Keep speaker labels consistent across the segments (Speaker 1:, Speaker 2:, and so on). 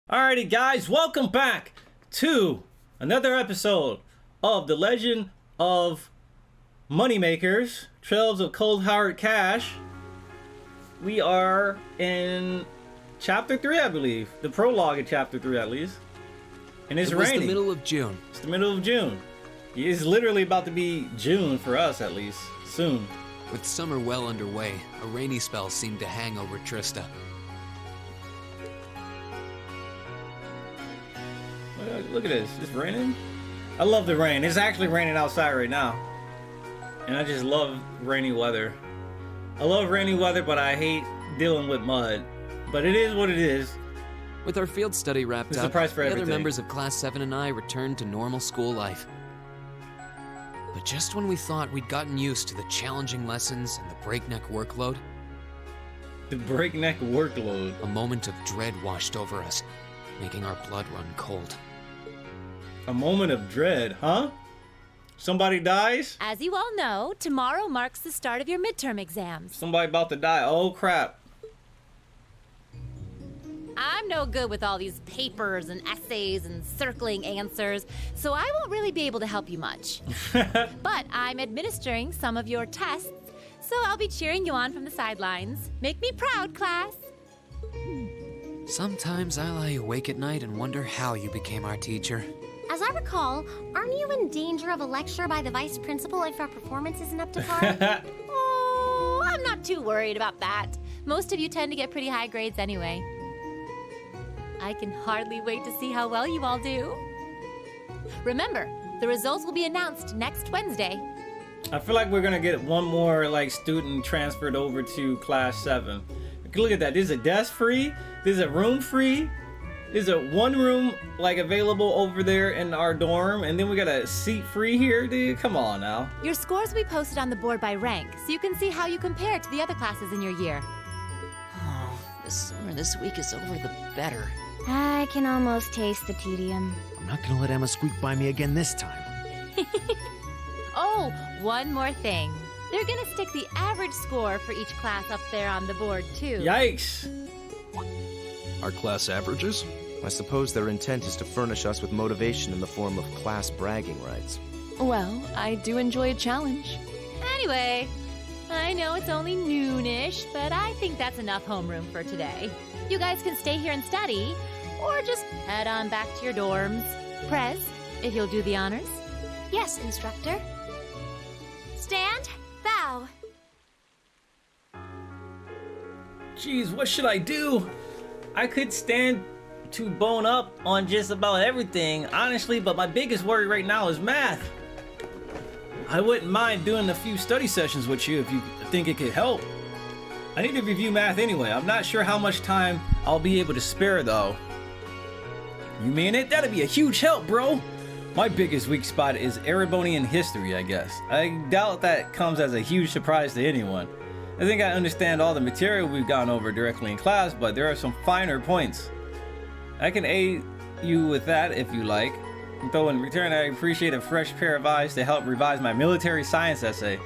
Speaker 1: Alrighty guys, welcome back to another episode of The Legend of Moneymakers, Trails of Cold Hard Cash. We are in chapter 3, I believe. The prologue in chapter 3 at least. And it's raining.
Speaker 2: It's the middle of June.
Speaker 1: It's the middle of June. It's literally about to be June for us at least, soon.
Speaker 2: With summer well underway, a rainy spell seemed to hang over Trista.
Speaker 1: Look at this, it's raining. I love the rain. It's actually raining outside right now. And I just love rainy weather. I love rainy weather, but I hate dealing with mud. But it is what it is.
Speaker 2: With our field study wrapped
Speaker 1: It's
Speaker 2: up,
Speaker 1: the price for
Speaker 2: the
Speaker 1: everything.
Speaker 2: other members of Class 7 and I returned to normal school life. But just when we thought we'd gotten used to the challenging lessons and the breakneck workload,
Speaker 1: The breakneck workload.
Speaker 2: a moment of dread washed over us, making our blood run cold.
Speaker 1: A moment of dread, huh? Somebody dies?
Speaker 3: As you all know, tomorrow marks the start of your midterm exams.
Speaker 1: Somebody about to die. Oh crap.
Speaker 3: I'm no good with all these papers and essays and circling answers, so I won't really be able to help you much. But I'm administering some of your tests, so I'll be cheering you on from the sidelines. Make me proud, class.
Speaker 2: Sometimes I lie awake at night and wonder how you became our teacher.
Speaker 4: As I recall, aren't you in danger of a lecture by the vice principal if our performance isn't up to par?
Speaker 3: Oh, I'm not too worried about that. Most of you tend to get pretty high grades anyway. I can hardly wait to see how well you all do. Remember, the results will be announced next Wednesday.
Speaker 1: I feel like we're gonna get one more student transferred over to class 7. Look at that. There's a desk free. There's a room free. There's a one room available over there in our dorm, and then we got a seat free here, dude. Come on now.
Speaker 3: Your scores will be posted on the board by rank, so you can see how you compare to the other classes in your year.
Speaker 5: Oh, the sooner this week is over, the better.
Speaker 4: I can almost taste the tedium.
Speaker 6: I'm not gonna let Emma squeak by me again this time.
Speaker 3: Oh, one more thing. They're gonna stick the average score for each class up there on the board, too.
Speaker 1: Yikes.
Speaker 7: Our class averages?
Speaker 6: I suppose their intent is to furnish us with motivation in the form of class bragging rights.
Speaker 5: Well, I do enjoy a challenge.
Speaker 3: Anyway, I know it's only noonish, but I think that's enough homeroom for today. You guys can stay here and study, or just head on back to your dorms. Prez, if you'll do the honors.
Speaker 4: Yes, instructor. Stand, bow.
Speaker 1: Jeez, what should I do? I could stand to bone up on just about everything, honestly, but my biggest worry right now is math. I wouldn't mind doing a few study sessions with you if you think it could help. I need to review math anyway. I'm not sure how much time I'll be able to spare though. You mean it? That'd be a huge help, bro. My biggest weak spot is Erebonian history, I guess. I doubt that comes as a huge surprise to anyone. I think I understand all the material we've gone over directly in class, but there are some finer points. I can aid you with that if you like. Though in return, I appreciate a fresh pair of eyes to help revise my military science essay.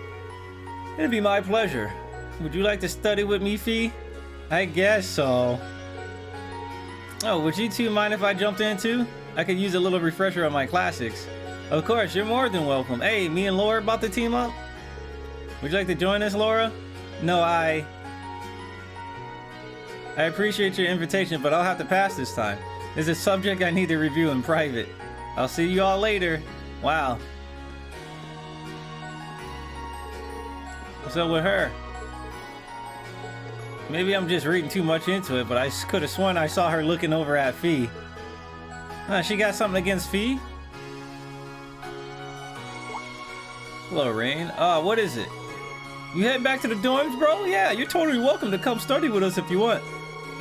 Speaker 1: It'd be my pleasure. Would you like to study with me, Fee? I guess so. Oh, would you two mind if I jumped in too? I could use a little refresher on my classics. Of course, you're more than welcome. Hey, me and Laura about to team up? Would you like to join us, Laura? No, I appreciate your invitation, but I'll have to pass this time. There's a subject I need to review in private. I'll see you all later. Wow. What's up with her? Maybe I'm just reading too much into it, but I could have sworn I saw her looking over at Fee. She got something against Fee? Hello, Rain. What is it? You heading back to the dorms, bro? Yeah, you're totally welcome to come study with us if you want.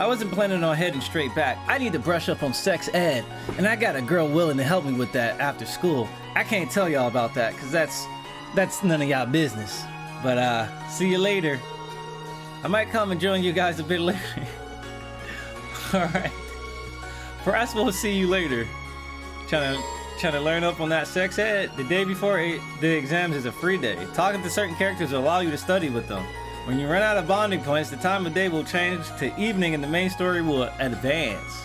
Speaker 1: I wasn't planning on heading straight back. I need to brush up on sex ed, and I got a girl willing to help me with that after school. I can't tell y'all about that, because that's none of y'all business. But, see you later. I might come and join you guys a bit later. Alright. Perhaps we'll see you later. Trying to learn up on that sex ed. The day before the exams is a free day. Talking to certain characters will allow you to study with them. When you run out of bonding points, the time of day will change to evening and the main story will advance.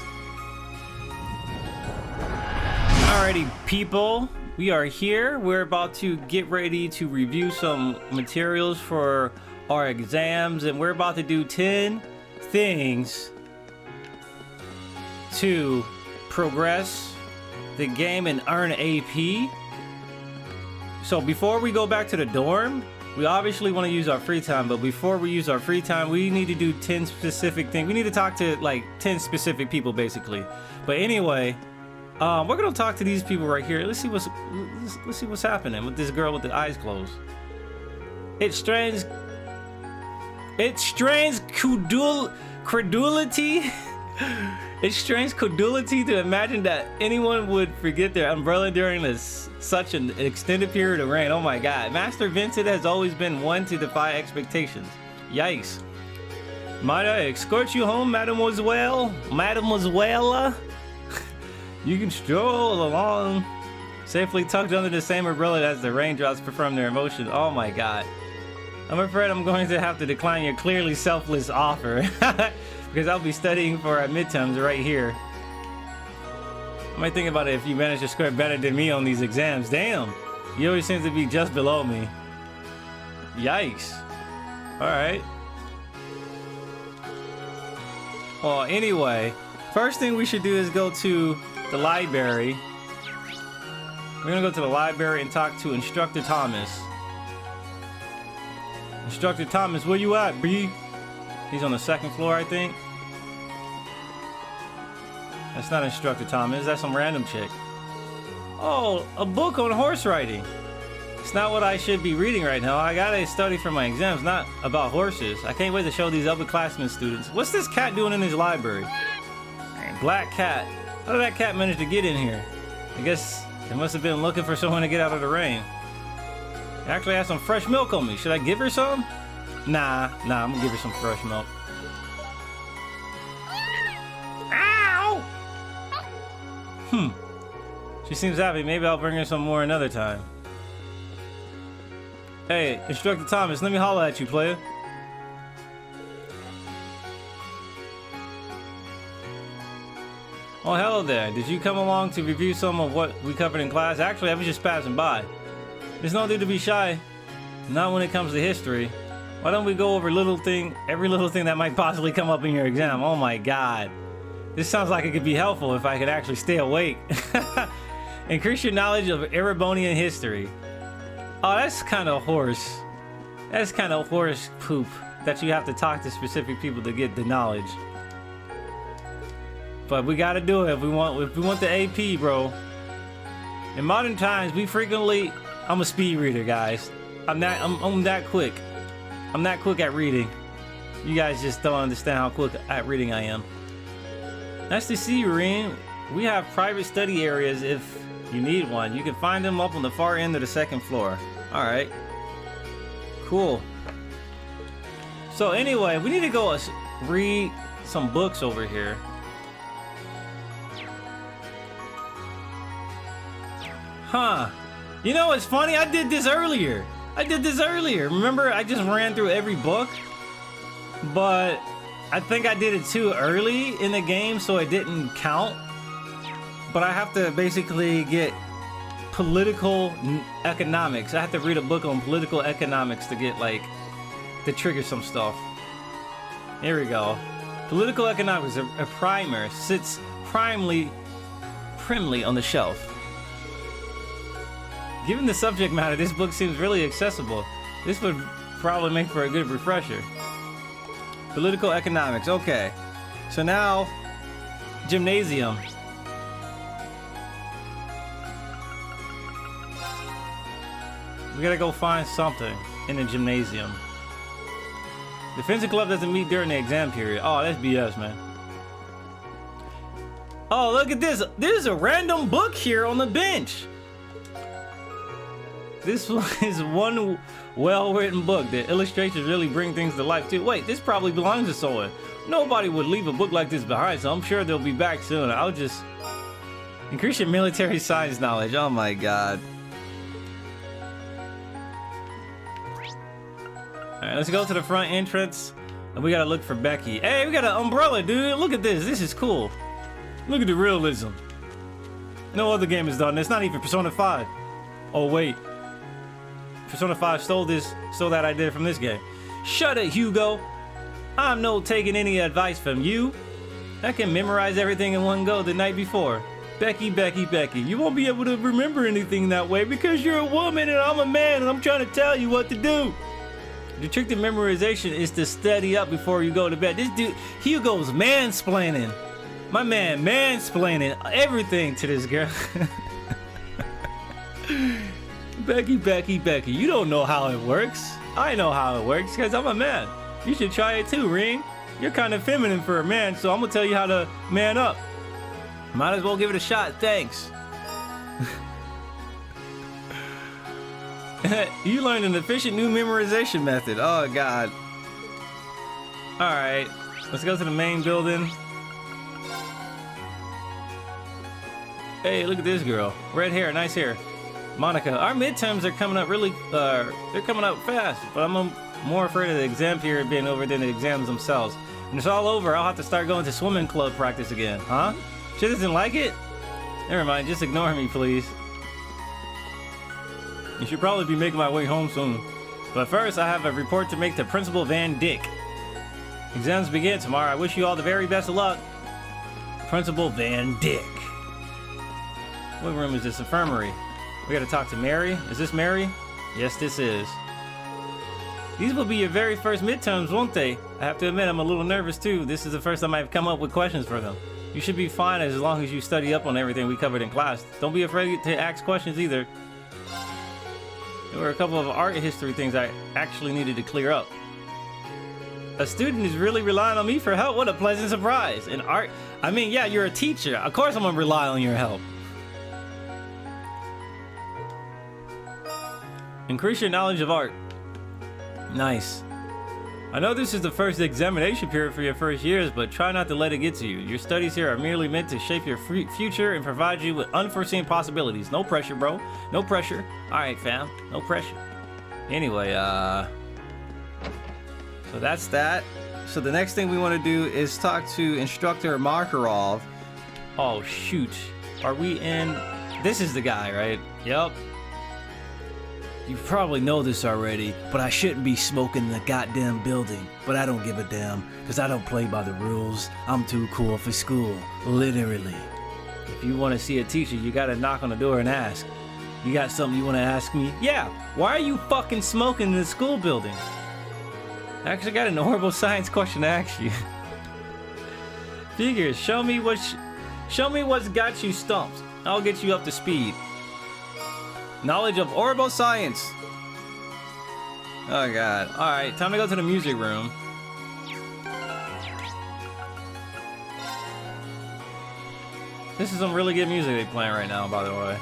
Speaker 1: Alrighty, people, we are here. We're about to get ready to review some materials for our exams, and we're about to do 10 things to progress the game and earn AP. So before we go back to the dorm, we obviously want to use our free time, but before we use our free time, we need to do 10 specific things. We need to talk to like 10 specific people basically. But anyway, we're gonna talk to these people right here. Let's see what's happening with this girl with the eyes closed. It strains credulity. It strains credulity to imagine that anyone would forget their umbrella during such an extended period of rain. Oh my God. Master Vincent has always been one to defy expectations. Yikes. Might I escort you home, Mademoiselle? Mademoiselle? You can stroll along, safely tucked under the same umbrella as the raindrops perform their emotion. Oh my God. I'm afraid I'm going to have to decline your clearly selfless offer because I'll be studying for our midterms right here. I might think about it if you manage to score better than me on these exams. Damn, you always seem to be just below me. Yikes. All right. Well, anyway, first thing we should do is go to the library. We're gonna go to the library and talk to Instructor Thomas. Instructor Thomas, where you at, B? He's on the second floor, I think. That's not Instructor Thomas, that's some random chick. Oh, a book on horse riding. It's not what I should be reading right now. I gotta study for my exams, not about horses. I can't wait to show these upperclassmen students. What's this cat doing in his library? Black cat. How did that cat manage to get in here? I guess it must have been looking for someone to get out of the rain. I actually have some fresh milk on me. Should I give her some? Nah, I'm gonna give her some fresh milk. Ow! She seems happy. Maybe I'll bring her some more another time. Hey, Instructor Thomas, let me holler at you, player. Oh, hello there. Did you come along to review some of what we covered in class? Actually, I was just passing by. There's no need to be shy. Not when it comes to history. Why don't we go over every little thing that might possibly come up in your exam? Oh my God. This sounds like it could be helpful if I could actually stay awake. Increase your knowledge of Erebonian history. Oh, that's kind of horse. That's kind of horse poop that you have to talk to specific people to get the knowledge. But we gotta do it if we want the AP, bro. In modern times, I'm a speed reader, guys. I'm that quick. I'm that quick at reading. You guys just don't understand how quick at reading I am. Nice to see you, Reen. We have private study areas if you need one. You can find them up on the far end of the second floor. All right. Cool. So anyway, we need to go read some books over here. Huh. You know what's funny? I did this earlier. Remember, I just ran through every book, but I think I did it too early in the game, so it didn't count. But I have to basically get political economics. I have to read a book on political economics to get to trigger some stuff. Here we go. Political economics, a primer, sits primly on the shelf. Given the subject matter, this book seems really accessible. This would probably make for a good refresher. Political economics, okay. So now, gymnasium. We gotta go find something in the gymnasium. The fencing club doesn't meet during the exam period. Oh, that's BS, man. Oh, look at this. There's a random book here on the bench. This is one well-written book. The illustrations really bring things to life too. Wait, this probably belongs to someone. Nobody would leave a book like this behind, so I'm sure they'll be back soon. I'll just increase your military science knowledge. Oh my God. All right, let's go to the front entrance, and we gotta look for Becky. Hey, we got an umbrella, dude. Look at this. This is cool. Look at the realism. No other game has done this, not even Persona 5. Oh wait. Persona 5 stole that idea from this game. Shut it, Hugo. I'm no taking any advice from you. I can memorize everything in one go the night before. Becky, you won't be able to remember anything that way because you're a woman and I'm a man and I'm trying to tell you what to do. The trick to memorization is to study up before you go to bed. This dude, Hugo's mansplaining. My man mansplaining everything to this girl. Becky, you don't know how it works. I know how it works because I'm a man. You should try it too, Ring. You're kind of feminine for a man, so I'm gonna tell you how to man up. Might as well give it a shot, thanks. You learned an efficient new memorization method. Oh, God. Alright, let's go to the main building. Hey, look at this girl. Red hair, nice hair. Monica, our midterms are coming up really, they're coming up fast, but I'm more afraid of the exam period being over than the exams themselves. When it's all over, I'll have to start going to swimming club practice again, huh? She doesn't like it? Never mind, just ignore me, please. You should probably be making my way home soon. But first, I have a report to make to Principal Van Dyck. Exams begin tomorrow. I wish you all the very best of luck. Principal Van Dyck. What room is this? Infirmary. We gotta talk to Mary. Is this Mary? Yes, this is. These will be your very first midterms, won't they? I have to admit, I'm a little nervous too. This is the first time I've come up with questions for them. You should be fine as long as you study up on everything we covered in class. Don't be afraid to ask questions either. There were a couple of art history things I actually needed to clear up. A student is really relying on me for help. What a pleasant surprise. In art, I mean, yeah, you're a teacher. Of course I'm gonna rely on your help. Increase your knowledge of art. Nice. I know this is the first examination period for your first years, but try not to let it get to you. Your studies here are merely meant to shape your future and provide you with unforeseen possibilities. No pressure, bro. No pressure. Alright, fam. No pressure. Anyway, so that's that. So the next thing we want to do is talk to Instructor Makarov. Oh, shoot. Are we in... This is the guy, right? Yup. You probably know this already, but I shouldn't be smoking in the goddamn building. But I don't give a damn, because I don't play by the rules. I'm too cool for school, literally. If you want to see a teacher, you gotta knock on the door and ask. You got something you want to ask me? Yeah, why are you fucking smoking in the school building? I actually got an horrible science question to ask you. Figures, show me what's got you stumped. I'll get you up to speed. Knowledge of orbital science. Oh god. Alright, time to go to the music room. This is some really good music they're playing right now, by the way.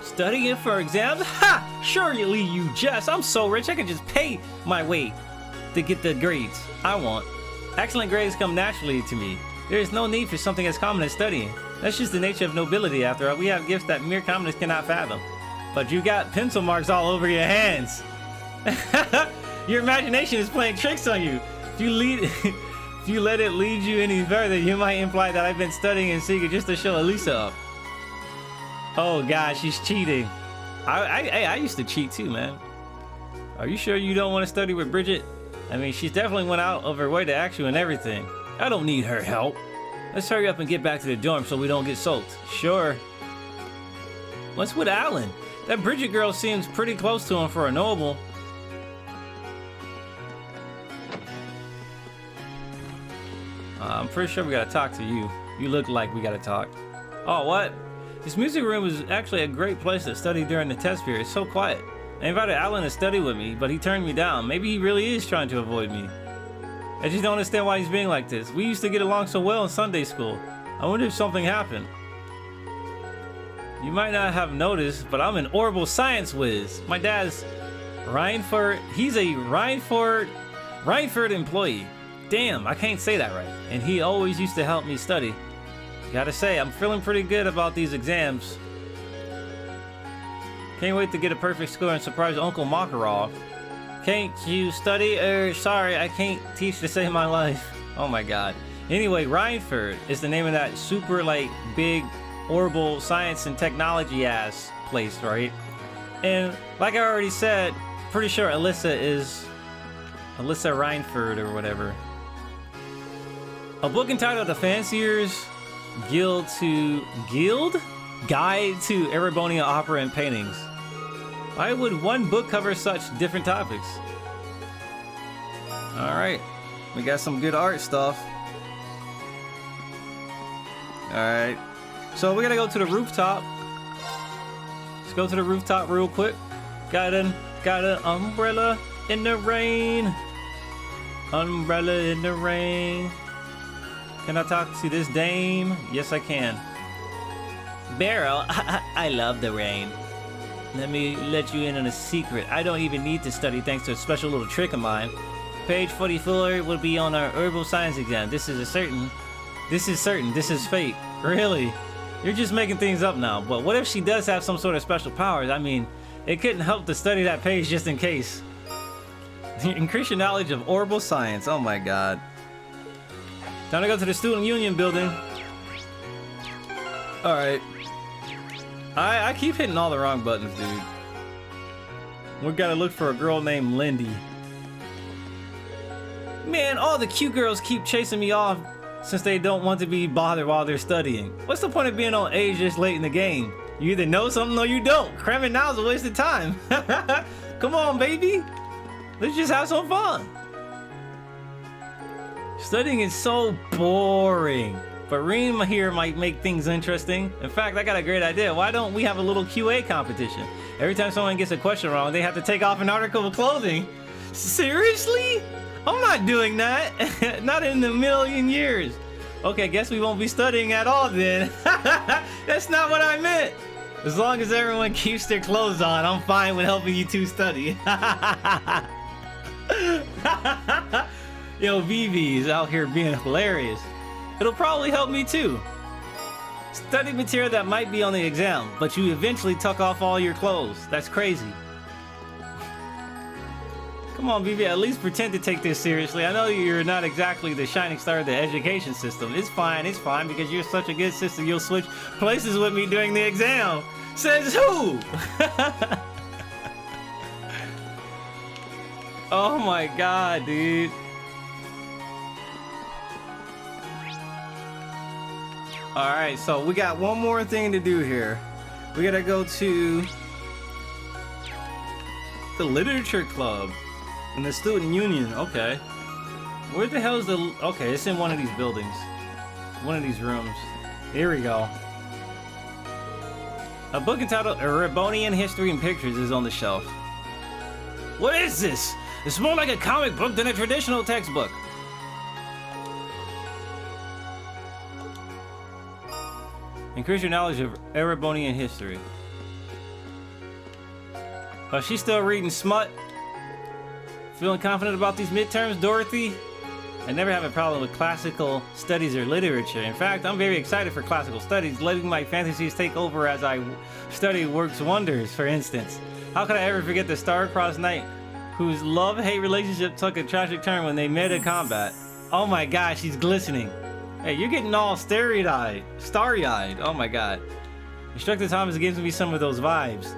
Speaker 1: Studying for exams? Ha! Surely you jest. I'm so rich I can just pay my way to get the grades I want. Excellent grades come naturally to me. There is no need for something as common as studying. That's just the nature of nobility, after all. We have gifts that mere commoners cannot fathom. But you got pencil marks all over your hands. Your imagination is playing tricks on you. If you let it lead you any further, you might imply that I've been studying in secret just to show Elisa up. Oh god, she's cheating. I used to cheat too, man. Are you sure you don't want to study with Bridget? I mean, she's definitely went out of her way to ask you and everything. I don't need her help. Let's hurry up and get back to the dorm so we don't get soaked. Sure. What's with Alan? That Bridget girl seems pretty close to him for a noble. I'm pretty sure we gotta talk to you. You look like we gotta talk. Oh, what? This music room is actually a great place to study during the test period. It's so quiet. I invited Alan to study with me, but he turned me down. Maybe he really is trying to avoid me. I just don't understand why he's being like this. We used to get along so well in Sunday school. I wonder if something happened. You might not have noticed, but I'm an orbital science whiz. My dad's Rhineford. He's a Rhineford employee. Damn, I can't say that right. And he always used to help me study. Gotta say, I'm feeling pretty good about these exams. Can't wait to get a perfect score and surprise Uncle Makarov. Can't you study? Sorry, I can't teach to save my life. Oh my god. Anyway, Rhineford is the name of that super, like, big horrible science and technology ass place, right? And like I already said, pretty sure Alyssa is Alyssa Reinford or whatever. A book entitled The Fancier's Guide to Erebonia Opera and Paintings. Why would one book cover such different topics? Alright, we got some good art stuff. Alright, so we gotta go to the rooftop. Let's go to the rooftop real quick. Got an umbrella in the rain. Umbrella in the rain. Can I talk to this dame? Yes, I can. Barrel, I love the rain. Let me let you in on a secret. I don't even need to study thanks to a special little trick of mine. Page 44 will be on our herbal science exam. This is certain. This is fate. Really? You're just making things up now. But what if she does have some sort of special powers? I mean, it couldn't help to study that page just in case. Increase your knowledge of herbal science. Oh my god. Time to go to the student union building. Alright. I keep hitting all the wrong buttons, dude. We gotta look for a girl named Lindy. Man, all the cute girls keep chasing me off since they don't want to be bothered while they're studying. What's the point of being on age this late in the game? You either know something or you don't. Cramming now is a waste of time. Come on, baby. Let's just have some fun. Studying is so boring. But Reem here might make things interesting. In fact, I got a great idea. Why don't we have a little QA competition? Every time someone gets a question wrong, they have to take off an article of clothing. Seriously? I'm not doing that. Not in a million years. Okay, guess we won't be studying at all then. That's not what I meant. As long as everyone keeps their clothes on, I'm fine with helping you two study. Yo, Vivi's out here being hilarious. It'll probably help me too. Study material that might be on the exam, but you eventually tuck off all your clothes. That's crazy. Come on, Vivi, at least pretend to take this seriously. I know you're not exactly the shining star of the education system. It's fine, because you're such a good sister, you'll switch places with me during the exam. Says who? Oh my god, dude. Alright, so we got one more thing to do here. We gotta go to the literature club and the student union. Okay. Where the hell is the... Okay, it's in one of these buildings. One of these rooms. Here we go. A book entitled Erebonian History and Pictures is on the shelf. What is this? It's more like a comic book than a traditional textbook. Increase your knowledge of Erebonian history. Oh, she's still reading smut. Feeling confident about these midterms, Dorothy? I never have a problem with classical studies or literature. In fact, I'm very excited for classical studies. Letting my fantasies take over as I study works wonders, for instance. How could I ever forget the star-crossed knight whose love-hate relationship took a tragic turn when they met in combat? Oh my gosh, she's glistening. Hey, you're getting all starry-eyed. Oh my god. Instructor Thomas gives me some of those vibes.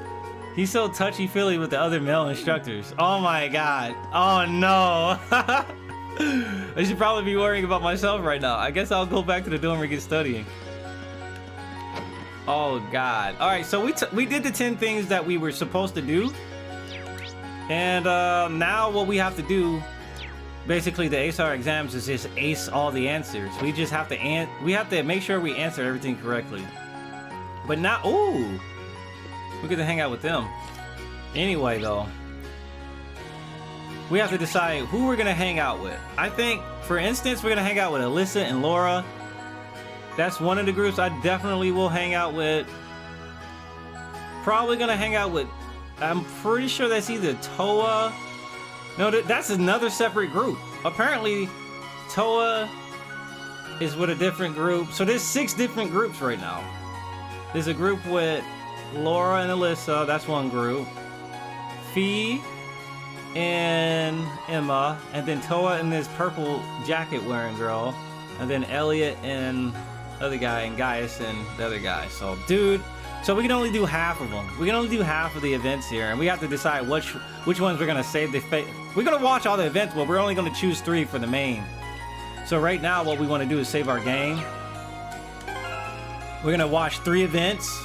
Speaker 1: He's so touchy-feely with the other male instructors. Oh my god. Oh no. I should probably be worrying about myself right now. I guess I'll go back to the dorm and get studying. Oh god. Alright, so we did the 10 things that we were supposed to do. And now what we have to do, basically the ace our exams, is just ace all the answers. We just have to make sure we answer everything correctly. But now, ooh, we get to hang out with them. Anyway though, we have to decide who we're gonna hang out with. I think, for instance, we're gonna hang out with Alyssa and Laura. That's one of the groups I definitely will hang out with. Probably gonna hang out with, I'm pretty sure that's either Toa. No, that's another separate group. Apparently, Toa is with a different group. So there's 6 different groups right now. There's a group with Laura and Alyssa. That's one group. Fee and Emma. And then Toa and this purple jacket wearing girl. And then Elliot and other guy, and Gaius and the other guy. So, dude, so we can only do half of them. We can only do half of the events here, and we have to decide which ones we're gonna save. We're gonna watch all the events, but we're only gonna choose 3 for the main. So right now, what we want to do is save our game. We're gonna watch 3 events.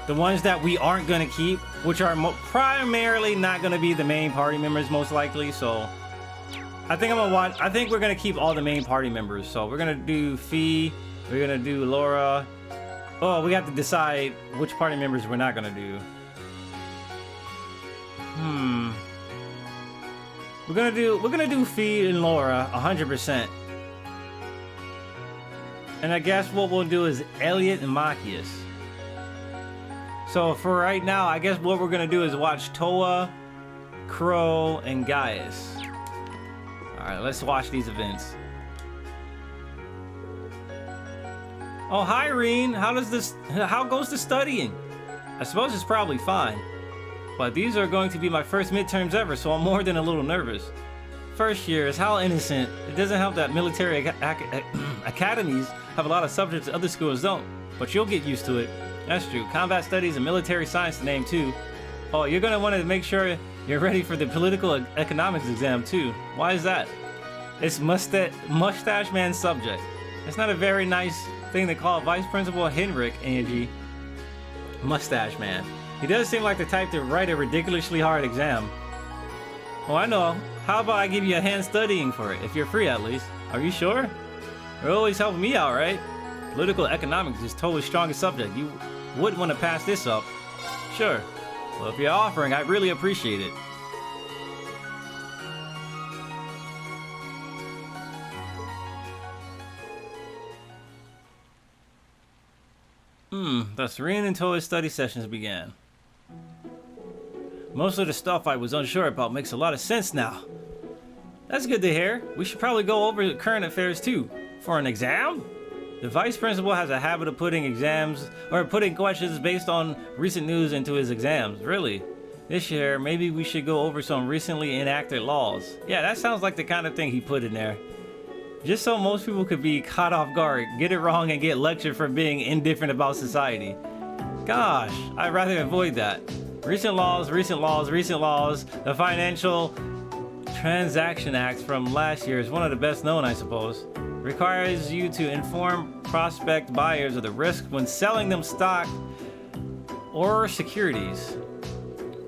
Speaker 1: The ones that we aren't gonna keep, which are primarily not gonna be the main party members, most likely. So I think we're gonna keep all the main party members. So we're gonna do Fee. We're gonna do Laura. Oh, we have to decide which party members we're not gonna do. We're gonna do Fee and Laura 100%. And I guess what we'll do is Elliot and Machias. So for right now, I guess what we're gonna do is watch Toa, Crow, and Gaius. Alright, let's watch these events. Oh, hi, Reen. How goes the studying? I suppose it's probably fine. But these are going to be my first midterms ever, so I'm more than a little nervous. First year is how innocent. It doesn't help that military academies have a lot of subjects other schools don't. But you'll get used to it. That's true. Combat studies and military science to name too. Oh, you're going to want to make sure you're ready for the political economics exam too. Why is that? It's mustache man's subject. It's not a very nice thing to call Vice Principal Henrik, Angie. Mustache man. He does seem like the type to write a ridiculously hard exam. Oh, I know. How about I give you a hand studying for it, if you're free at least? Are you sure? You're always helping me out, right? Political economics is totally strongest subject. You wouldn't want to pass this up. Sure. Well, if you're offering, I'd really appreciate it. The Serene and Toy study sessions began. Most of the stuff I was unsure about makes a lot of sense now. That's good to hear. We should probably go over current affairs too. For an exam? The vice principal has a habit of putting questions based on recent news into his exams. Really? This year, maybe we should go over some recently enacted laws. Yeah, that sounds like the kind of thing he put in there. Just so most people could be caught off guard, get it wrong, and get lectured for being indifferent about society. Gosh, I'd rather avoid that. Recent laws, recent laws, recent laws. The Financial Transaction Act from last year is one of the best known, I suppose. Requires you to inform prospect buyers of the risk when selling them stock or securities.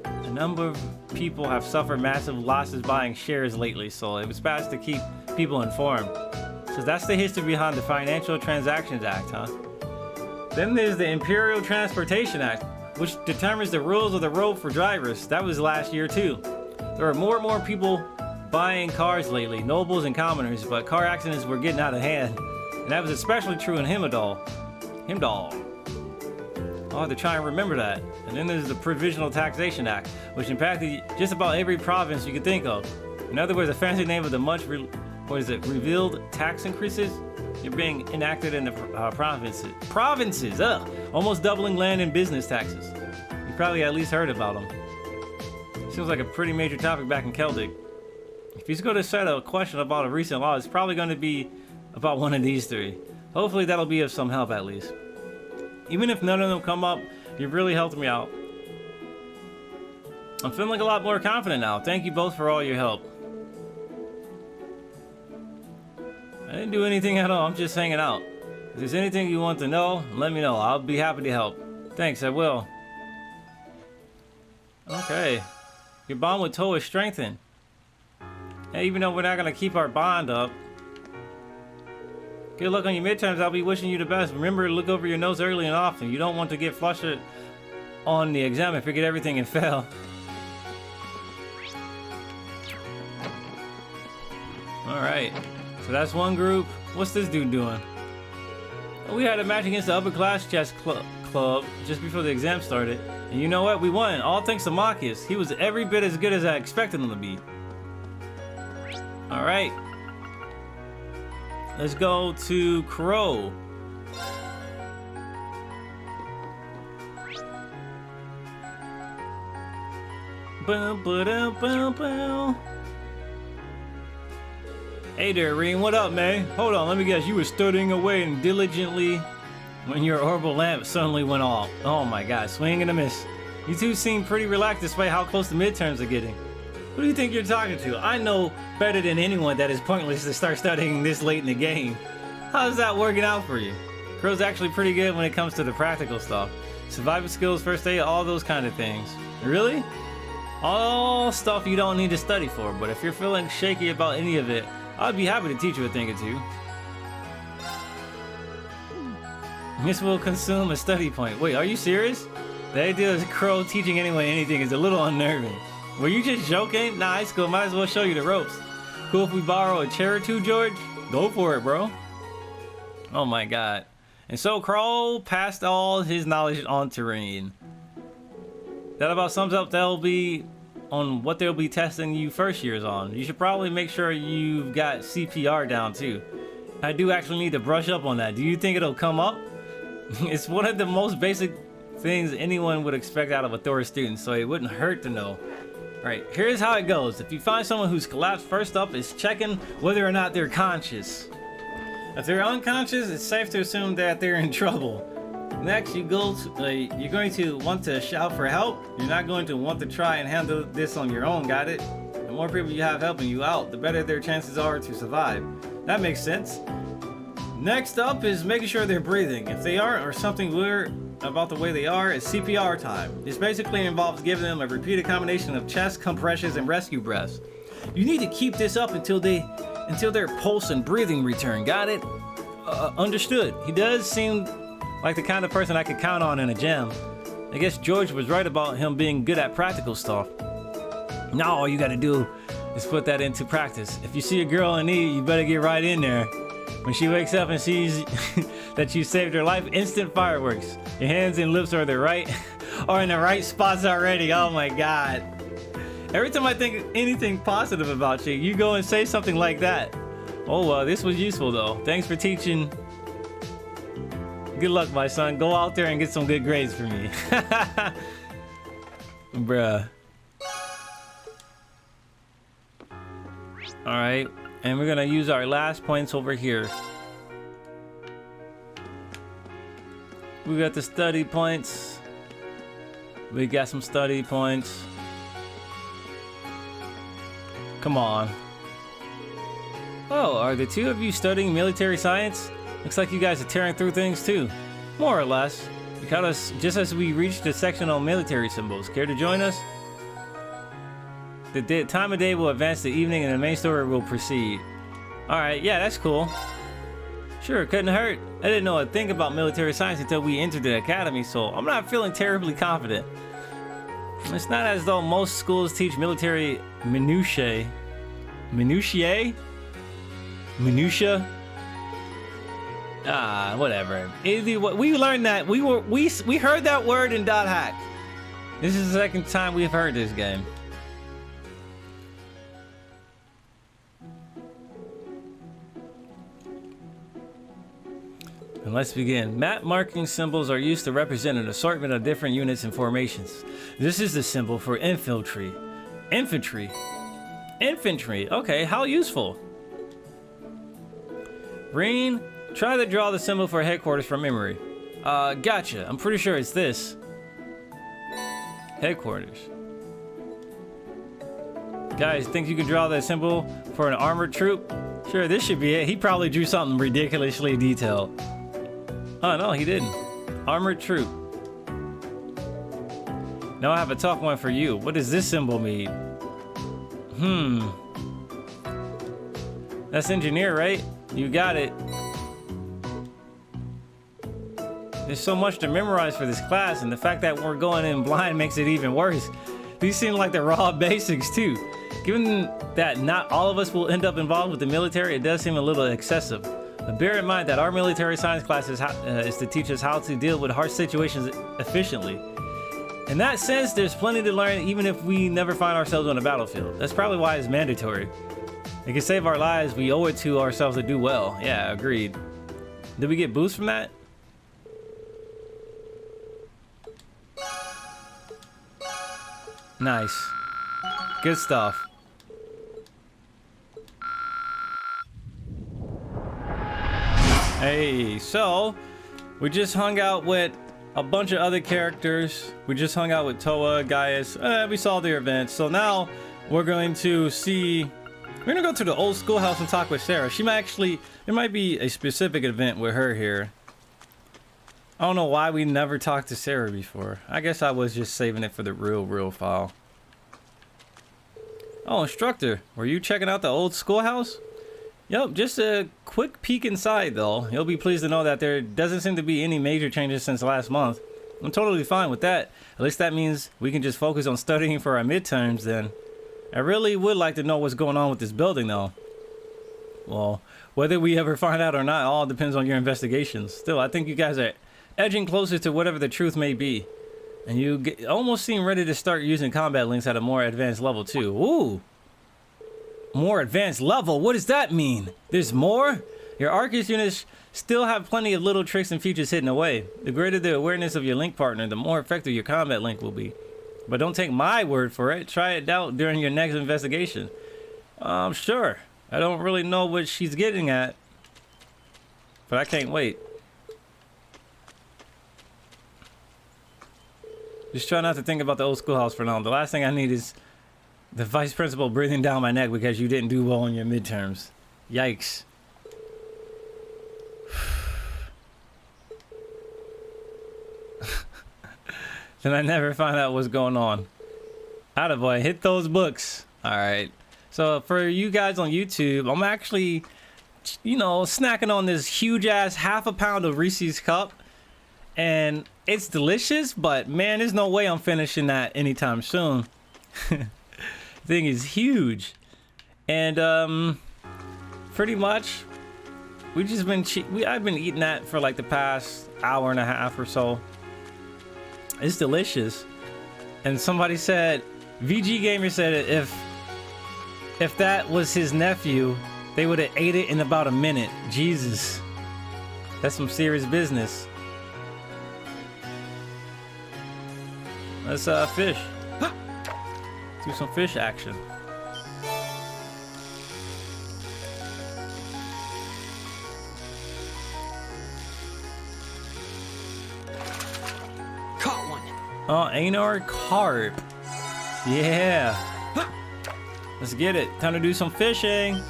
Speaker 1: A number of people have suffered massive losses buying shares lately, so it was best to keep people informed. So that's the history behind the Financial Transactions Act, huh? Then there's the Imperial Transportation Act, which determines the rules of the road for drivers. That was last year too. There are more and more people buying cars lately, nobles and commoners, but car accidents were getting out of hand. And that was especially true in Himdall. I'll have to try and remember that. And then there's the Provisional Taxation Act, which impacted just about every province you could think of. In other words, a fancy name of the revealed tax increases? You're being enacted in the provinces, almost doubling land and business taxes. You probably at least heard about them. Seems like a pretty major topic back in Celtic. If he's going to set a question about a recent law, it's probably going to be about one of these 3. Hopefully that'll be of some help at least. Even if none of them come up, you've really helped me out. I'm feeling a lot more confident now. Thank you both for all your help. I didn't do anything at all, I'm just hanging out. If there's anything you want to know, let me know. I'll be happy to help. Thanks, I will. Okay. Your bond with Toa is strengthened. And even though we're not going to keep our bond up. Good luck on your midterms, I'll be wishing you the best. Remember to look over your notes early and often. You don't want to get flustered on the exam and forget everything and fail. Alright. So that's one group. What's this dude doing? Oh, we had a match against the upper class chess club just before the exam started. And you know what? We won. All thanks to Marcus. He was every bit as good as I expected him to be. Alright. Let's go to Crow. Boom, boom, boom, boom. Hey there, Reem. What up, man? Hold on, let me guess. You were studying away and diligently when your orbital lamp suddenly went off. Oh my god, swing and a miss. You two seem pretty relaxed despite how close the midterms are getting. Who do you think you're talking to? I know better than anyone that it's pointless to start studying this late in the game. How's that working out for you? Crow's actually pretty good when it comes to the practical stuff. Survival skills, first aid, all those kind of things. Really? All stuff you don't need to study for, but if you're feeling shaky about any of it, I'd be happy to teach you a thing or two. This will consume a study point. Wait, are you serious? The idea of Crow teaching anyone anything is a little unnerving. Were you just joking? Nah, it's cool. Might as well show you the ropes. Cool if we borrow a chair or two, George? Go for it, bro. Oh my god. And so Crow passed all his knowledge on to Rain. That about sums up they'll be on what they'll be testing you first years on. You should probably make sure you've got CPR down too. I do actually need to brush up on that. Do you think it'll come up? It's one of the most basic things anyone would expect out of a Thor student, so it wouldn't hurt to know. Alright, here's how it goes. If you find someone who's collapsed, first up is checking whether or not they're conscious. If they're unconscious, it's safe to assume that they're in trouble. Next, you're going to want to shout for help. You're not going to want to try and handle this on your own, got it? The more people you have helping you out, the better their chances are to survive. That makes sense. Next up is making sure they're breathing. If they aren't, or something weird about the way they are, it's CPR time. This basically involves giving them a repeated combination of chest compressions and rescue breaths. You need to keep this up until their pulse and breathing return, got it? Understood. He does seem like the kind of person I could count on in a jam. I guess George was right about him being good at practical stuff. Now all you gotta do is put that into practice. If you see a girl in need, you better get right in there. When she wakes up and sees that you saved her life, instant fireworks. Your hands and lips are in the right spots already. Oh my god. Every time I think anything positive about you, you go and say something like that. Oh well, this was useful though. Thanks for teaching. Good luck, my son. Go out there and get some good grades for me. Bruh. Alright, and we're gonna use our last points over here. We got the study points. We got some study points. Come on. Oh, are the two of you studying military science? Looks like you guys are tearing through things too. More or less. You caught us just as we reached the section on military symbols. Care to join us? The time of day will advance to evening and the main story will proceed. Alright, yeah, that's cool. Sure, couldn't hurt. I didn't know a thing about military science until we entered the academy, so I'm not feeling terribly confident. It's not as though most schools teach military minutiae. Minutiae? Minutia? Ah, whatever. We learned that. We heard that word in Dot Hack. This is the second time we've heard this game. And let's begin. Map marking symbols are used to represent an assortment of different units and formations. This is the symbol for infantry. Infantry. Infantry. Okay, how useful. Green. Try to draw the symbol for headquarters from memory. Gotcha. I'm pretty sure it's this. Headquarters. Guys, think you can draw that symbol for an armored troop? Sure, this should be it. He probably drew something ridiculously detailed. Oh, no, he didn't. Armored troop. Now I have a tough one for you. What does this symbol mean? That's engineer, right? You got it. There's so much to memorize for this class, and the fact that we're going in blind makes it even worse. These seem like the raw basics, too. Given that not all of us will end up involved with the military, it does seem a little excessive. But bear in mind that our military science class is to teach us how to deal with harsh situations efficiently. In that sense, there's plenty to learn even if we never find ourselves on a battlefield. That's probably why it's mandatory. It can save our lives, we owe it to ourselves to do well. Yeah, agreed. Did we get boosts from that? Nice. Good stuff. Hey, so we just hung out with a bunch of other characters. We just hung out with Toa, Gaius. We saw their events. So now we're going to go to the old schoolhouse and talk with Sarah. There might be a specific event with her here. I don't know why we never talked to Sarah before. I guess I was just saving it for the real file. Oh, instructor, were you checking out the old schoolhouse? Yep, just a quick peek inside though. You'll be pleased to know that there doesn't seem to be any major changes since last month. I'm totally fine with that. At least that means we can just focus on studying for our midterms then. I really would like to know what's going on with this building though. Well, whether we ever find out or not all depends on your investigations. Still, I think you guys are edging closer to whatever the truth may be. And you almost seem ready to start using combat links at a more advanced level too. Ooh! More advanced level? What does that mean? There's more? Your Arcus units still have plenty of little tricks and features hidden away. The greater the awareness of your link partner, the more effective your combat link will be. But don't take my word for it. Try it out during your next investigation. Sure. I don't really know what she's getting at, but I can't wait. Just try not to think about the old schoolhouse for now. The last thing I need is the vice principal breathing down my neck because you didn't do well in your midterms. Yikes. Then I never find out what's going on. Attaboy, hit those books. Alright. So for you guys on YouTube, I'm actually, snacking on this huge ass half a pound of Reese's Cup. And it's delicious, but man, there's no way I'm finishing that anytime soon. Thing is huge. And pretty much I've been eating that for like the past hour and a half or so. It's delicious. And somebody said, VG Gamer said if that was his nephew, they would have ate it in about a minute. Jesus, that's some serious business. Let's fish. Do some fish action.
Speaker 2: Caught one.
Speaker 1: Oh, Anar carp. Yeah. Let's get it. Time to do some fishing.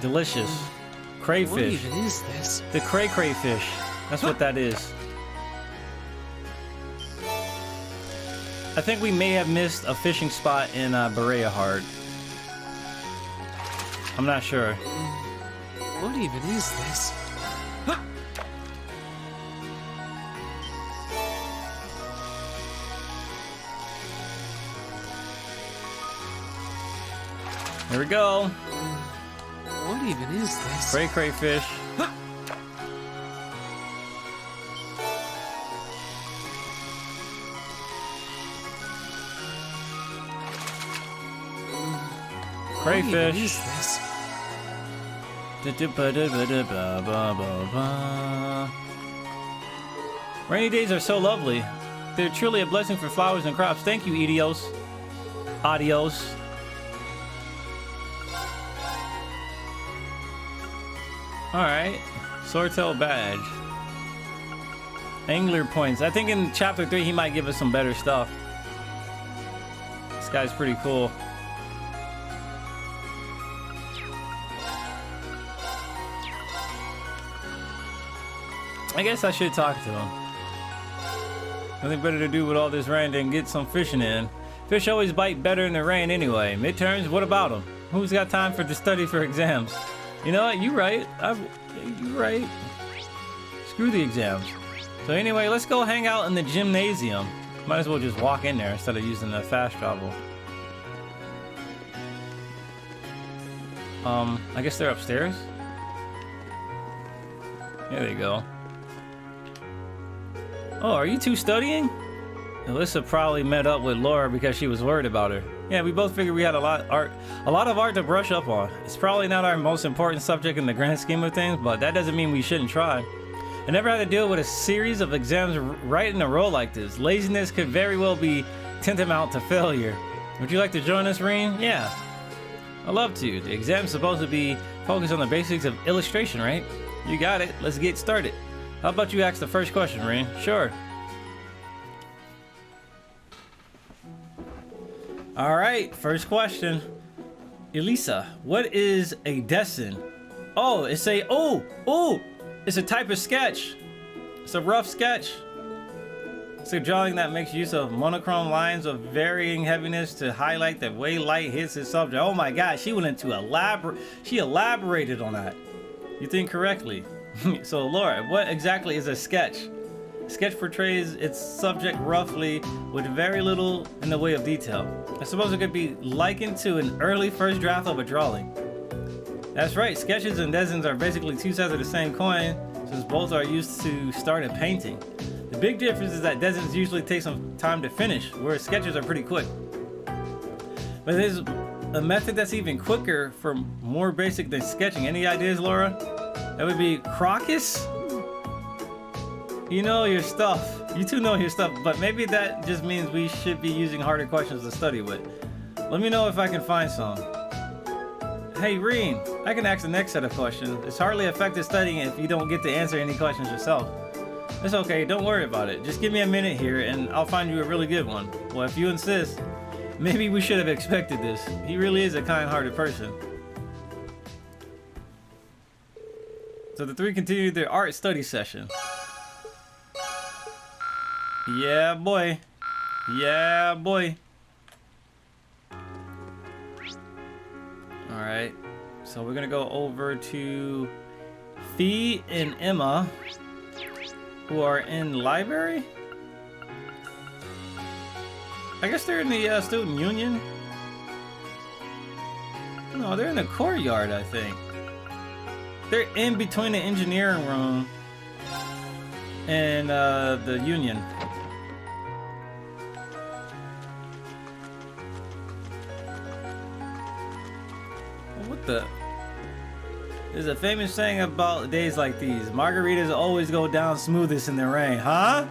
Speaker 1: Delicious. Crayfish.
Speaker 2: What even is this?
Speaker 1: The crayfish. That's what that is. I think we may have missed a fishing spot in Berea Hard. I'm not sure.
Speaker 2: What even is this?
Speaker 1: Here we go.
Speaker 2: What even is this?
Speaker 1: Crayfish. Crayfish.
Speaker 2: What even is this?
Speaker 1: Rainy days are so lovely. They're truly a blessing for flowers and crops. Thank you, Edios. Adios. Alright. Swordtail badge. Angler points. I think in chapter 3 he might give us some better stuff. This guy's pretty cool. I guess I should talk to him. Nothing better to do with all this rain than get some fishing in. Fish always bite better in the rain anyway. Midterms, what about them? Who's got time for the study for exams? You know what? You're right. You're right. Screw the exams. So anyway, let's go hang out in the gymnasium. Might as well just walk in there instead of using the fast travel. I guess they're upstairs. There they go. Oh, are you two studying? Alyssa probably met up with Laura because she was worried about her. Yeah, we both figured we had a lot of art to brush up on. It's probably not our most important subject in the grand scheme of things, but that doesn't mean we shouldn't try. I never had to deal with a series of exams right in a row like this. Laziness could very well be tantamount to failure. Would you like to join us, Reen? Yeah. I'd love to. The exam's supposed to be focused on the basics of illustration, right? You got it. Let's get started. How about you ask the first question, Reen? Sure. All right, first question. Elisa, what is a desin? Oh, it's a type of sketch. It's a rough sketch. It's a drawing that makes use of monochrome lines of varying heaviness to highlight the way light hits the subject. Oh my God, she went into she elaborated on that. You think correctly. So Laura, what exactly is a sketch? A sketch portrays its subject roughly with very little in the way of detail. I suppose it could be likened to an early first draft of a drawing. That's right, sketches and desins are basically two sides of the same coin, since both are used to start a painting. The big difference is that desins usually take some time to finish, whereas sketches are pretty quick. But there's a method that's even quicker for more basic than sketching. Any ideas, Laura? That would be Crocus? You know your stuff. You two know your stuff, but maybe that just means we should be using harder questions to study with. Let me know if I can find some. Hey, Reen, I can ask the next set of questions. It's hardly effective studying if you don't get to answer any questions yourself. It's okay, don't worry about it. Just give me a minute here and I'll find you a really good one. Well, if you insist, maybe we should have expected this. He really is a kind-hearted person. So the three continued their art study session. Yeah, boy. Yeah, boy. Alright. So we're gonna go over to Fee and Emma, who are in library? I guess they're in the student union. No, they're in the courtyard, I think. They're in between the engineering room and the union. What the? There's a famous saying about days like these. Margaritas always go down smoothest in the rain, huh?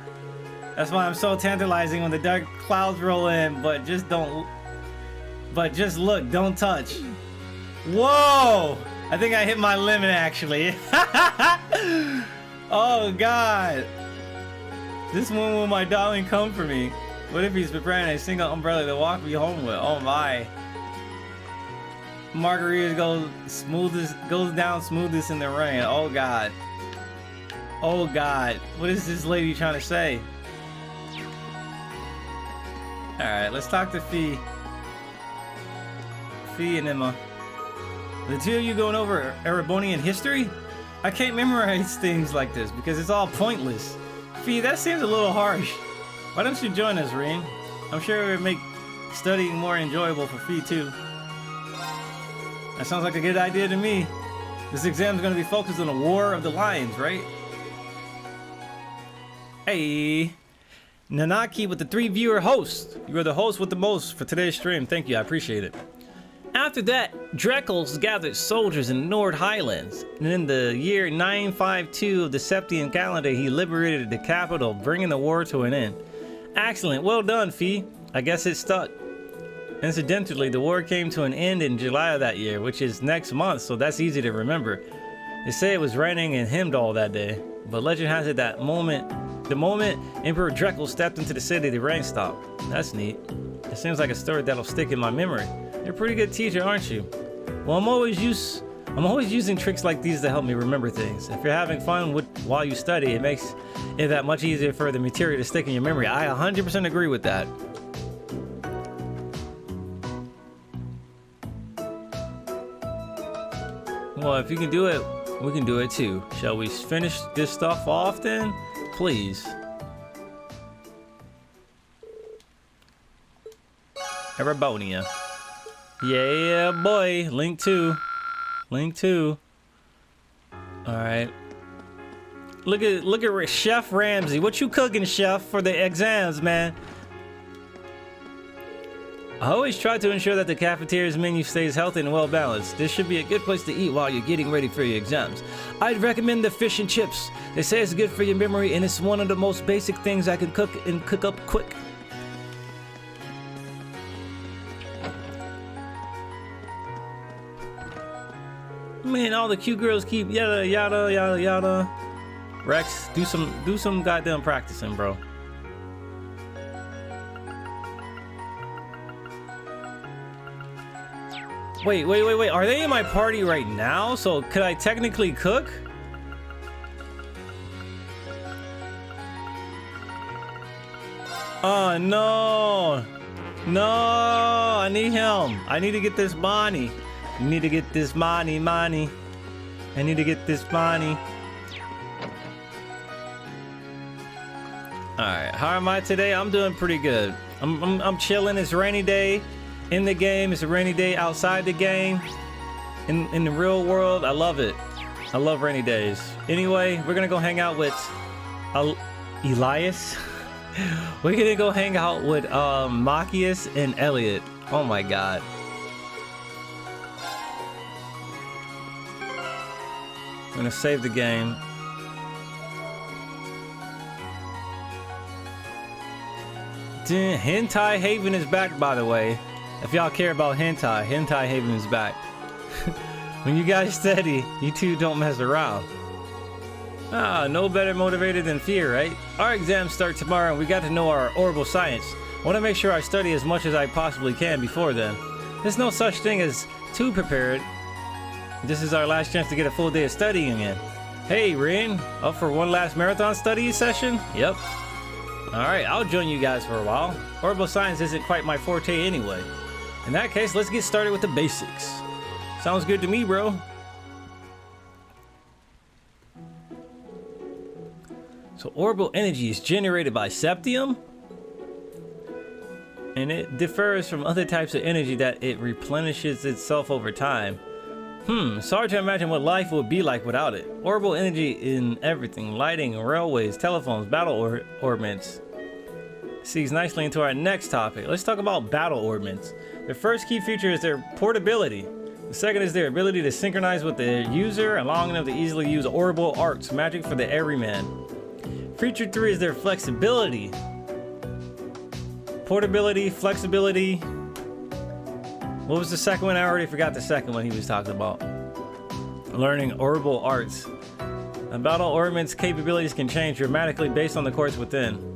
Speaker 1: That's why I'm so tantalizing when the dark clouds roll in, but just look, don't touch. Whoa! I think I hit my limit actually. Oh God. This one will my darling come for me. What if he's preparing a single umbrella to walk me home with? Oh my. Margarita goes down smoothest in the rain. Oh God. Oh God. What is this lady trying to say? Alright, let's talk to Fee. Fee and Emma. The two of you going over Erebonian history? I can't memorize things like this because it's all pointless. Fee, that seems a little harsh. Why don't you join us, Reen? I'm sure it would make studying more enjoyable for Fee too. That sounds like a good idea to me. This exam is going to be focused on the War of the Lions, right? Hey, Nanaki with the 3-viewer host. You are the host with the most for today's stream. Thank you, I appreciate it. After that, Dreckles gathered soldiers in the Nord Highlands, and in the year 952 of the Septian calendar, he liberated the capital, bringing the war to an end. Excellent, well done, Fee. I guess it stuck. Incidentally, the war came to an end in July of that year, which is next month, so that's easy to remember. They say it was raining in Heimdall that day, but legend has it that the moment Emperor Dreckles stepped into the city, the rain stopped. That's neat. It seems like a story that'll stick in my memory. You're a pretty good teacher, aren't you? Well, I'm always using tricks like these to help me remember things. If you're having fun while you study, it makes it that much easier for the material to stick in your memory. I 100% agree with that. Well, if you can do it, we can do it too. Shall we finish this stuff off then? Please. Erebonia. Yeah, boy. Link 2. Link 2. Alright. Look at Chef Ramsay. What you cooking, Chef, for the exams, man? I always try to ensure that the cafeteria's menu stays healthy and well balanced. This should be a good place to eat while you're getting ready for your exams. I'd recommend the fish and chips. They say it's good for your memory and it's one of the most basic things I can cook and cook up quick. man, all the cute girls keep yada yada yada yada. Rex, do some goddamn practicing, bro. Wait. Are they in my party right now? So could I technically cook? Oh no. No, I need him. I need to get this money. I need to get this money. I need to get this money. Alright, how am I today? I'm doing pretty good. I'm chilling. It's a rainy day in the game. It's a rainy day outside the game. In the real world, I love it. I love rainy days. Anyway, we're gonna go hang out with Elias. We're gonna go hang out with Machias and Elliot. Oh my god. I'm gonna save the game. Hentai Haven is back, by the way. If y'all care about hentai, Hentai Haven is back. When you guys study, you two don't mess around. Ah, no better motivated than fear, right? Our exams start tomorrow and we got to know our orbital science. I want to make sure I study as much as I possibly can before then. There's no such thing as too prepared. This is our last chance to get a full day of studying in. Hey, Rin, up for one last marathon study session? Yep. Alright, I'll join you guys for a while. Orbital science isn't quite my forte anyway. In that case, let's get started with the basics. Sounds good to me, bro. So orbital energy is generated by septium, and it differs from other types of energy that it replenishes itself over time. It's hard to imagine what life would be like without it. Orbital energy in everything: lighting, railways, telephones, battle orbments. Segues nicely into our next topic. Let's talk about battle orbments. Their first key feature is their portability. The second is their ability to synchronize with the user, allowing them to easily use orbital arts, magic for the everyman. Feature 3 is their flexibility. Portability, flexibility. What was the second one? I already forgot the second one he was talking about. Learning orbital arts. A battle orbment's capabilities can change dramatically based on the course within.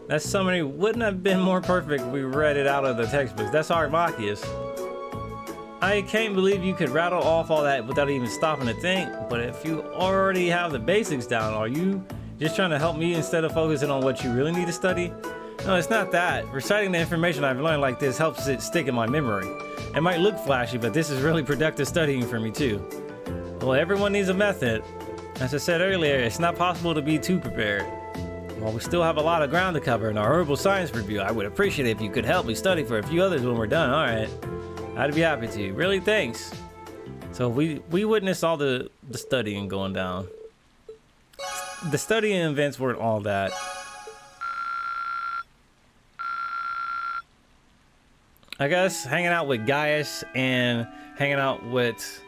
Speaker 1: That summary wouldn't have been more perfect if we read it out of the textbooks. That's our Machias. I can't believe you could rattle off all that without even stopping to think, but if you already have the basics down, are you just trying to help me instead of focusing on what you really need to study? No, it's not that. Reciting the information I've learned like this helps it stick in my memory. It might look flashy, but this is really productive studying for me too. Well, everyone needs a method. As I said earlier, it's not possible to be too prepared. While we still have a lot of ground to cover in our herbal science review, I would appreciate it if you could help me study for a few others when we're done. Alright. I'd be happy to. Really, thanks. So we witnessed all the studying going down. The studying events weren't all that. I guess hanging out with Gaius and hanging out with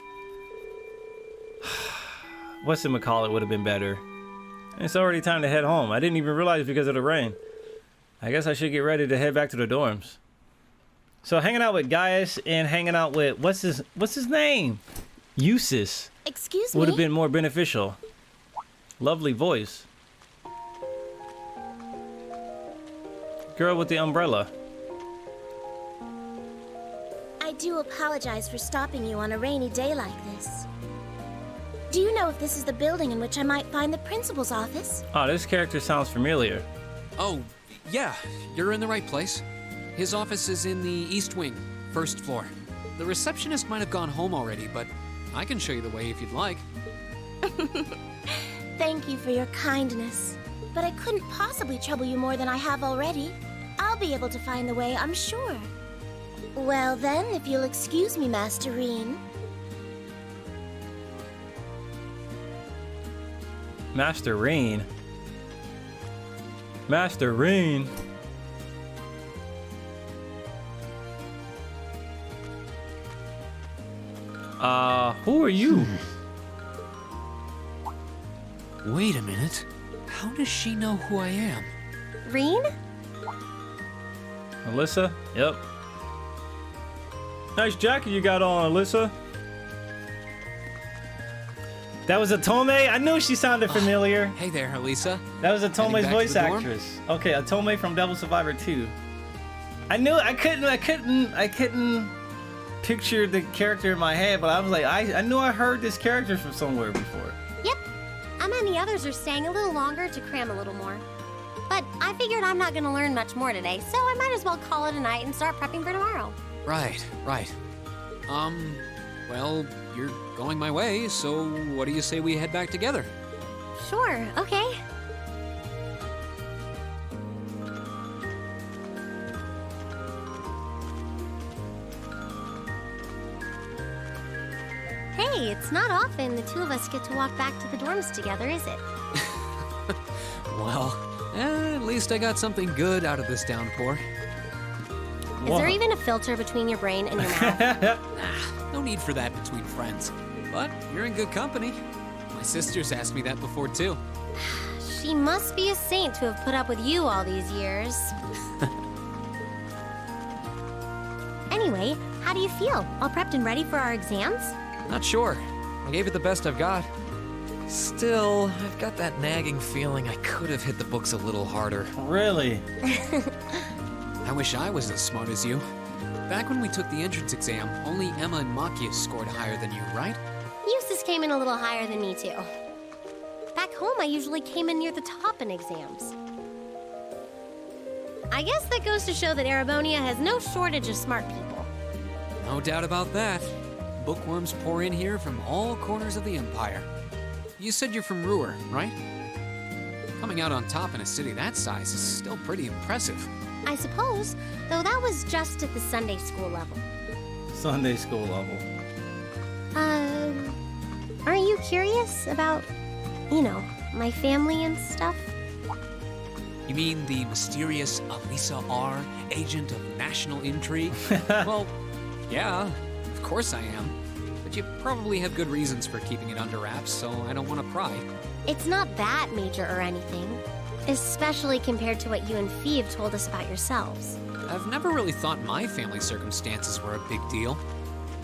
Speaker 1: whatchamacallit would have been better. It's already time to head home. I didn't even realize because of the rain. I guess I should get ready to head back to the dorms. So hanging out with Gaius and hanging out with what's his name? Eustace.
Speaker 4: Excuse me?
Speaker 1: Would have been more beneficial. Lovely voice. Girl with the umbrella.
Speaker 8: I do apologize for stopping you on a rainy day like this. Do you know if this is the building in which I might find the principal's office?
Speaker 1: Oh, this character sounds familiar.
Speaker 2: Oh, yeah, you're in the right place. His office is in the East Wing, first floor. The receptionist might have gone home already, but I can show you the way if you'd like.
Speaker 8: Thank you for your kindness, but I couldn't possibly trouble you more than I have already. I'll be able to find the way, I'm sure. Well then, if you'll excuse me, Master Reen.
Speaker 1: Master Reen. Master Reen. Who are you?
Speaker 2: Wait a minute. How does she know who I am?
Speaker 4: Reen?
Speaker 1: Alyssa? Yep. Nice jacket you got on, Alyssa. That was Atome? I knew she sounded familiar.
Speaker 2: Hey there, Elisa.
Speaker 1: That was
Speaker 2: Heading
Speaker 1: Atome's
Speaker 2: back to
Speaker 1: voice
Speaker 2: the dorm?
Speaker 1: actress. Okay, Atome from Devil Survivor 2. I knew I couldn't picture the character in my head, but I was like, I knew I heard this character from somewhere before.
Speaker 4: Yep. Emma and the others are staying a little longer to cram a little more. But I figured I'm not gonna learn much more today, so I might as well call it a night and start prepping for tomorrow.
Speaker 2: Right. Well, you're going my way, so what do you say we head back together?
Speaker 4: Sure, okay. Hey, it's not often the two of us get to walk back to the dorms together, is it?
Speaker 2: Well, at least I got something good out of this downpour.
Speaker 4: Is there even a filter between your brain and your mouth?
Speaker 2: No need for that between friends. But you're in good company. My sister's asked me that before, too.
Speaker 4: She must be a saint to have put up with you all these years. Anyway, how do you feel? All prepped and ready for our exams?
Speaker 2: Not sure. I gave it the best I've got.
Speaker 9: Still, I've got that nagging feeling I could have hit the books a little harder.
Speaker 1: Really?
Speaker 2: I wish I was as smart as you. Back when we took the entrance exam, only Emma and Makius scored higher than you, right?
Speaker 4: Eustace came in a little higher than me, too. Back home, I usually came in near the top in exams. I guess that goes to show that Erebonia has no shortage of smart people.
Speaker 2: No doubt about that. Bookworms pour in here from all corners of the Empire. You said you're from Ruhr, right? Coming out on top in a city that size is still pretty impressive.
Speaker 4: I suppose, though that was just at the Sunday school level.
Speaker 1: Sunday school level.
Speaker 4: Aren't you curious about, my family and stuff?
Speaker 2: You mean the mysterious Elisa R., agent of national intrigue? Well, yeah, of course I am. But you probably have good reasons for keeping it under wraps, so I don't want to pry.
Speaker 4: It's not that major or anything, especially compared to what you and Fee have told us about yourselves.
Speaker 2: I've never really thought my family circumstances were a big deal,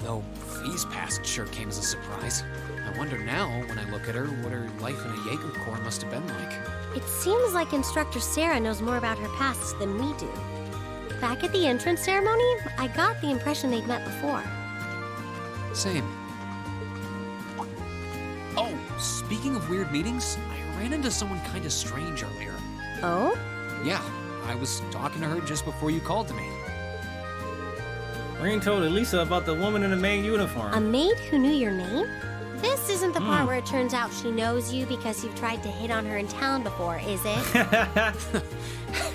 Speaker 2: though Fee's past sure came as a surprise. I wonder now, when I look at her, what her life in a Jaeger Corps must have been like.
Speaker 4: It seems like Instructor Sarah knows more about her past than we do. Back at the entrance ceremony, I got the impression they'd met before.
Speaker 2: Same. Oh, speaking of weird meetings, I ran into someone kind of strange earlier.
Speaker 4: Oh?
Speaker 2: Yeah, I was talking to her just before you called to me.
Speaker 1: Ring told Elisa about the woman in the maid uniform.
Speaker 4: A maid who knew your name? This isn't the part where it turns out she knows you because you've tried to hit on her in town before, is it?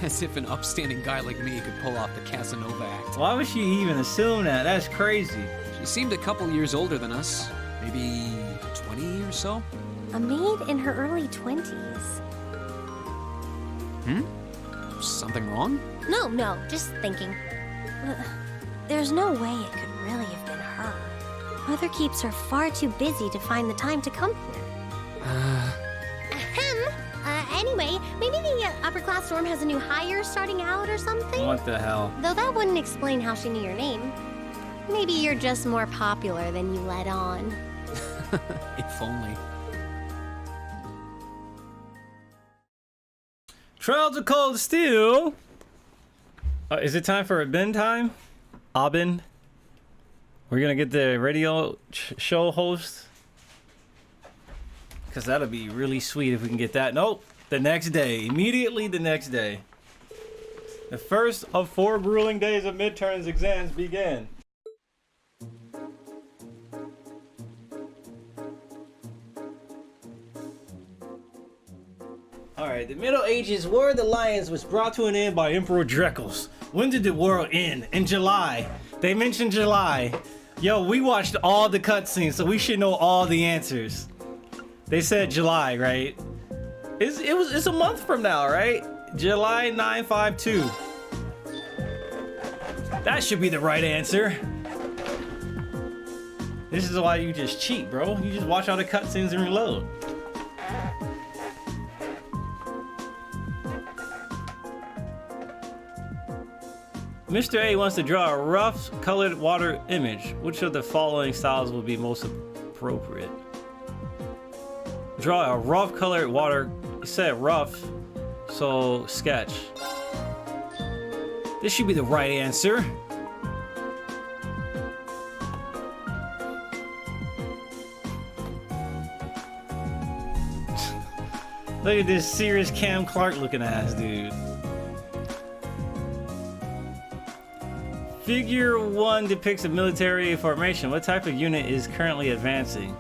Speaker 2: As if an upstanding guy like me could pull off the Casanova act.
Speaker 1: Why would she even assume that? That's crazy.
Speaker 2: She seemed a couple years older than us. Maybe 20 or so?
Speaker 4: A maid in her early 20s.
Speaker 2: Something wrong?
Speaker 4: No, just thinking. There's no way it could really have been her. Mother keeps her far too busy to find the time to come here. Ahem. Anyway, maybe the upper class dorm has a new hire starting out or something?
Speaker 1: What the hell?
Speaker 4: Though that wouldn't explain how she knew your name. Maybe you're just more popular than you let on.
Speaker 2: If only.
Speaker 1: Trials of Cold Steel. Is it time for a bin time? Abin? We're gonna get the radio show host. Because that'll be really sweet if we can get that. Nope. The next day. Immediately the next day. The first of 4 grueling days of midterms exams begin. Alright, the Middle Ages War of the Lions was brought to an end by Emperor Dreckles. When did the world end? In July. They mentioned July. Yo, we watched all the cutscenes, so we should know all the answers. They said July, right? It's a month from now, right? July 952. That should be the right answer. This is why you just cheat, bro. You just watch all the cutscenes and reload. Mr. A wants to draw a rough colored water image. Which of the following styles would be most appropriate? Draw a rough colored water. It said rough, so sketch. This should be the right answer. Look at this serious Cam Clark looking ass dude. Figure 1 depicts a military formation. What type of unit is currently advancing?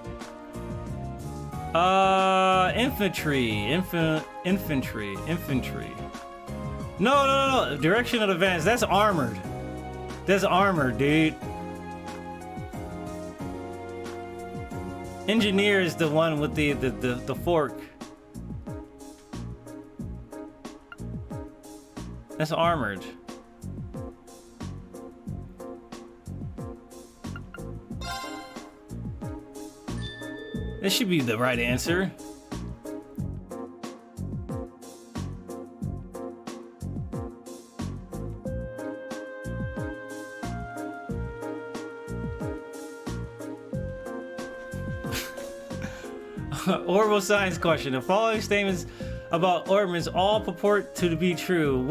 Speaker 1: Infantry. Infantry. No. Direction of advance. That's armored. That's armored, dude. Engineer is the one with the fork. That's armored. This should be the right answer. Orbital science question. The following statements about orbits all purport to be true.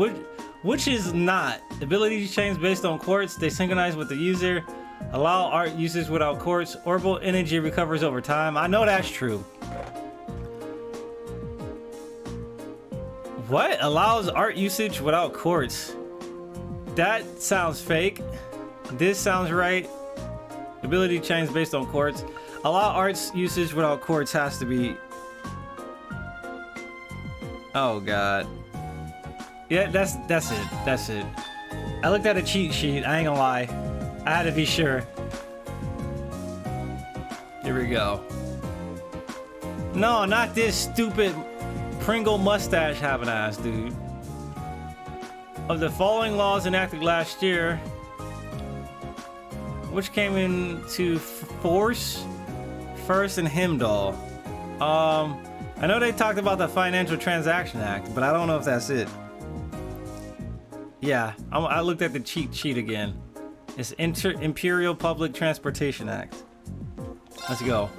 Speaker 1: Which is not? Ability change based on quartz. They synchronize with the user. Allow art usage without quartz. Orbital energy recovers over time. I know that's true. What? Allows art usage without quartz. That sounds fake. This sounds right. Ability change based on quartz. Allow arts usage without quartz has to be... Oh god. Yeah, that's it. I looked at a cheat sheet, I ain't gonna lie. I had to be sure. Here we go. No, not this stupid Pringle mustache having ass dude. Of the following laws enacted last year, which came into force first in Himdall? I know they talked about the Financial Transaction Act, but I don't know if that's it. Yeah, I looked at the cheat sheet again. It's Imperial Public Transportation Act. Let's go.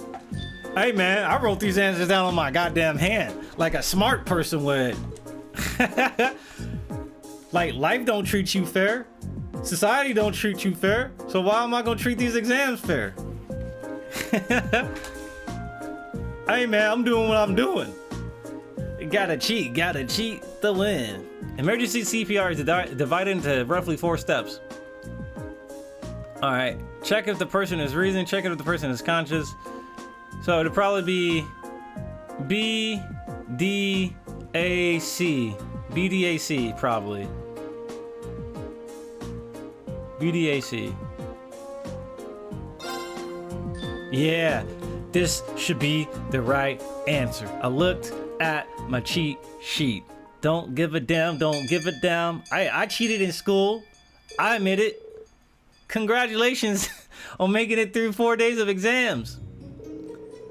Speaker 1: Hey man, I wrote these answers down on my goddamn hand, like a smart person would. Like, life don't treat you fair. Society don't treat you fair. So why am I gonna treat these exams fair? Hey man, I'm doing what I'm doing. Gotta cheat to win. Emergency CPR is divided into roughly 4 steps. All right, check if the person is reasoning, check if the person is conscious. So it'd probably be BDAC. BDAC, probably. BDAC. Yeah, this should be the right answer. I looked at my cheat sheet. Don't give a damn, don't give a damn. I cheated in school. I admit it. Congratulations on making it through 4 days of exams.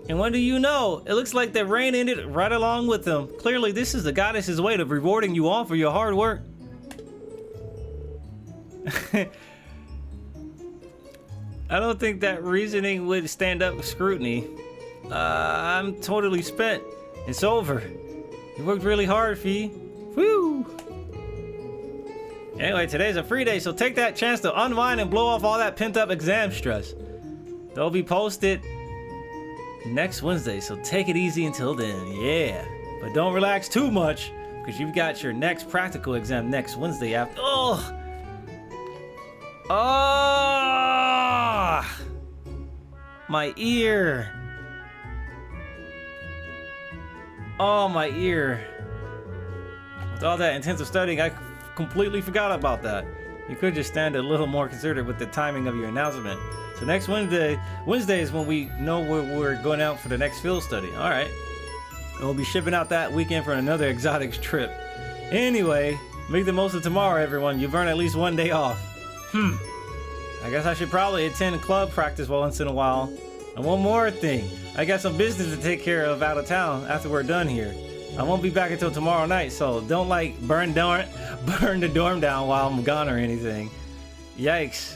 Speaker 1: And what do you know? It looks like the rain ended right along with them. Clearly, this is the goddess's way of rewarding you all for your hard work. I don't think that reasoning would stand up with scrutiny. I'm totally spent. It's over. You worked really hard, Fee. Woo! Anyway, today's a free day, so take that chance to unwind and blow off all that pent-up exam stress. They'll be posted next Wednesday, so take it easy until then, yeah. But don't relax too much, because you've got your next practical exam next Wednesday after. Oh! My ear. Oh, my ear. With all that intensive studying, I completely forgot about that. You could just stand a little more considerate with the timing of your announcement. So next Wednesday is when we know we're going out for the next field study. All right. And we'll be shipping out that weekend for another exotics trip. Anyway, make the most of tomorrow, everyone. You've earned at least 1 day off. I guess I should probably attend club practice once in a while. And one more thing. I got some business to take care of out of town after we're done here. I won't be back until tomorrow night, so don't like burn the dorm down while I'm gone or anything. Yikes.